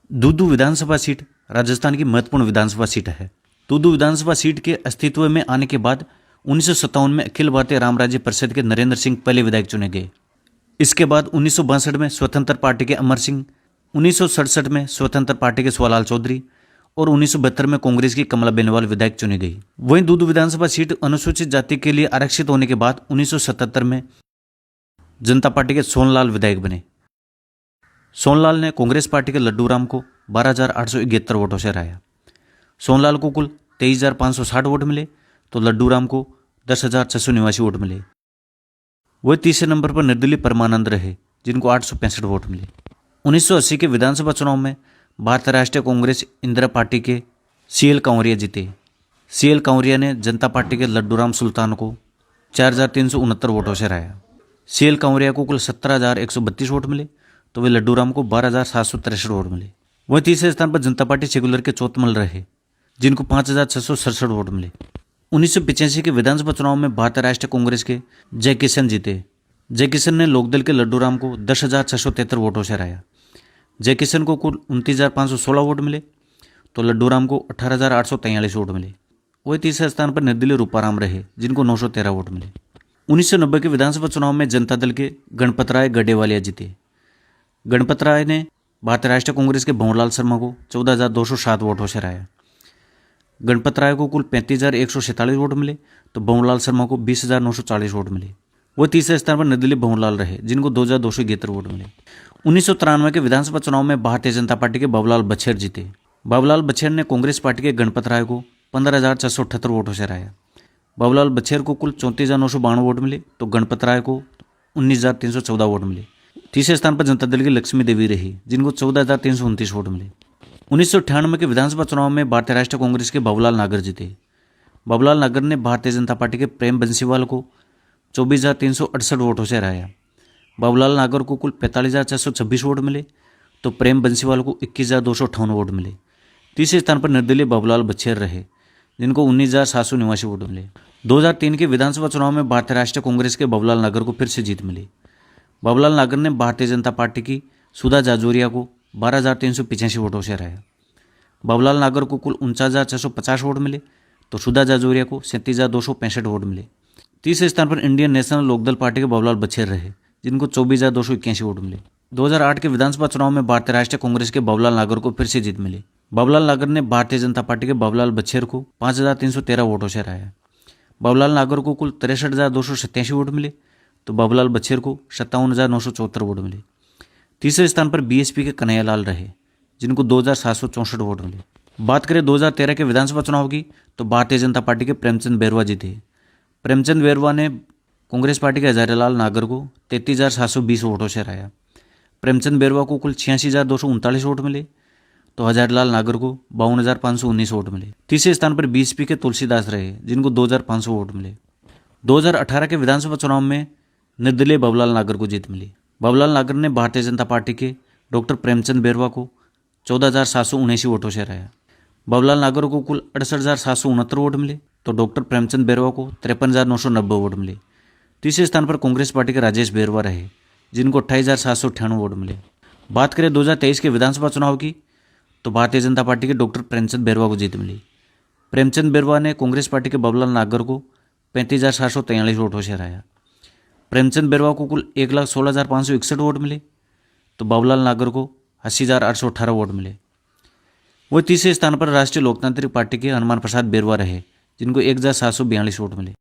दूदू विधानसभा seat Rajasthan की महत्वपूर्ण विधानसभा seat है। दूदू विधानसभा सीट के अस्तित्व में आने के बाद 1957 में अखिल भारतीय राम राज्य परिषद के नरेंद्र सिंह पहले विधायक चुने गए। इसके बाद 1962 में स्वतंत्र पार्टी के अमर सिंह, 1967 में स्वतंत्र पार्टी के सुवालाल चौधरी और 1972 में कांग्रेस की कमला बेनीवाल विधायक चुनी गई। वहीं दूदू विधानसभा सीट अनुसूचित जाति के लिए आरक्षित होने के बाद 1977 में जनता पार्टी के सोनलाल विधायक बने। सोनलाल ने कांग्रेस पार्टी के लड्डू राम को 12,871 वोटों से हराया। सोनलाल को कुल 23,560 वोट मिले तो लड्डू राम को 10,689 वोट मिले। वह तीसरे नंबर पर निर्दलीय परमानंद रहे जिनको 865 वोट मिले। 1980 के विधानसभा चुनाव में भारतीय राष्ट्रीय कांग्रेस इंदिरा पार्टी के CL कांवरिया जीते। CL कांवरिया ने जनता पार्टी के लड्डू राम सुल्तान को 4,369 वोटों से हराया। CL कांवरिया को कुल 17,132 वोट मिले तो वे लड्डू राम को 12,763 वोट मिले। वहीं तीसरे स्थान पर जनता पार्टी सेकुलर के चौतमल रहे जिनको 5,667 वोट मिले। 1985 के विधानसभा चुनाव में भारतीय राष्ट्रीय कांग्रेस के जय किशन जीते। जय किशन ने लोकदल के लड्डू राम को 10,673 वोटों से हराया। जय किशन को कुल 29,516 वोट मिले तो लड्डू राम को 18,843 वोट मिले। वही तीसरे स्थान पर निर्दलीय रूपाराम रहे जिनको 913 वोट मिले। 1990 के विधानसभा चुनाव में जनता दल के गणपत राय गडेवालिया जीते। गणपत राय ने भारतीय राष्ट्रीय कांग्रेस के भंवरलाल शर्मा को 14,207 वोटों से हराया। गणपत राय को कुल 35,147 वोट मिले तो भंवरलाल शर्मा को 20,940 वोट मिले। वह तीसरे स्थान पर निर्दलीय भंवरलाल रहे जिनको 2,271 वोट मिले। 1993 के विधानसभा चुनाव में भारतीय जनता पार्टी के बाबूलाल बछेर जीते। बाबूलाल बछेर ने कांग्रेस पार्टी के गणपत राय को 15,678 वोटों से हराया। बाबूलाल बछेर को कुल 34,992 वोट मिले तो गणपत राय को 19,314 वोट मिले। तीसरे स्थान पर जनता दल की लक्ष्मी देवी रही जिनको 14,329 वोट मिले। 1998 के विधानसभा चुनाव में भारतीय राष्ट्रीय कांग्रेस के बाबूलाल नागर जीते। बाबूलाल नागर ने भारतीय जनता पार्टी के प्रेम बंसीवाल को 24,368 वोटों से हराया। बाबूलाल नागर को कुल 45,626 वोट मिले तो प्रेम बंसीवाल को 21,258 वोट मिले। तीसरे स्थान पर निर्दलीय बाबूलाल बछेर रहे जिनको 19,789 वोट मिले। 2003 के विधानसभा चुनाव में भारतीय राष्ट्रीय कांग्रेस के बाबूलाल नागर को फिर से जीत मिली। बाबूलाल नागर ने भारतीय जनता पार्टी की सुधा जाजोरिया को 12,385 वोटों से हराया। बाबूलाल नागर को कुल 49,650 वोट मिले तो सुधा जाजोरिया को 37,265 वोट मिले। तीसरे स्थान पर इंडियन नेशनल लोकदल पार्टी के बाबूलाल बछेर रहे जिनको 24,281 वोट मिले। 2008 के विधानसभा चुनाव में भारतीय राष्ट्रीय कांग्रेस के बाबूलाल नागर को फिर से जीत मिली। बाबूलाल नागर ने भारतीय जनता पार्टी के बाबूलाल बछेर को 5,313 वोटों से हराया। बाबूलाल नागर को कुल 63,287 वोट मिले तो बाबूलाल बछेर को 57,974 वोट मिले। तीसरे स्थान पर BSP के कन्हैयालाल रहे जिनको 2,764 वोट मिले। बात करें 2013 के विधानसभा चुनाव की तो भारतीय जनता पार्टी के प्रेमचंद बैरवा जीते। प्रेमचंद बैरवा ने कांग्रेस पार्टी के हजारीलाल नागर को 33,720 वोटों से हराया। प्रेमचंद बैरवा को कुल 86,239 वोट मिले तो हजारीलाल नागर को 52,519 वोट मिले। तीसरे स्थान पर BSP के तुलसीदास रहे जिनको 2,500 वोट मिले। 2018 के विधानसभा चुनाव में निर्दलीय बाबूलाल नागर को जीत मिली। बाबूलाल नागर ने भारतीय जनता पार्टी के डॉक्टर प्रेमचंद बैरवा को 14,779 वोटों से हराया। बाबूलाल नागर को कुल 68,769 वोट मिले तो डॉक्टर प्रेमचंद बैरवा को 53,990 वोट मिले। तीसरे स्थान पर कांग्रेस पार्टी के राजेश बैरवा रहे जिनको 28,798 वोट मिले। बात करें 2023 के विधानसभा चुनाव की तो भारतीय जनता पार्टी के डॉक्टर प्रेमचंद बैरवा को जीत मिली। प्रेमचंद बैरवा ने कांग्रेस पार्टी के बाबूलाल नागर को 35,743 वोटों से हराया। प्रेमचंद बैरवा को कुल 1,16,561 वोट मिले तो बाबूलाल नागर को 80,818 वोट मिले। वह तीसरे स्थान पर राष्ट्रीय लोकतांत्रिक पार्टी के हनुमान प्रसाद बैरवा रहे जिनको 1,742 वोट मिले।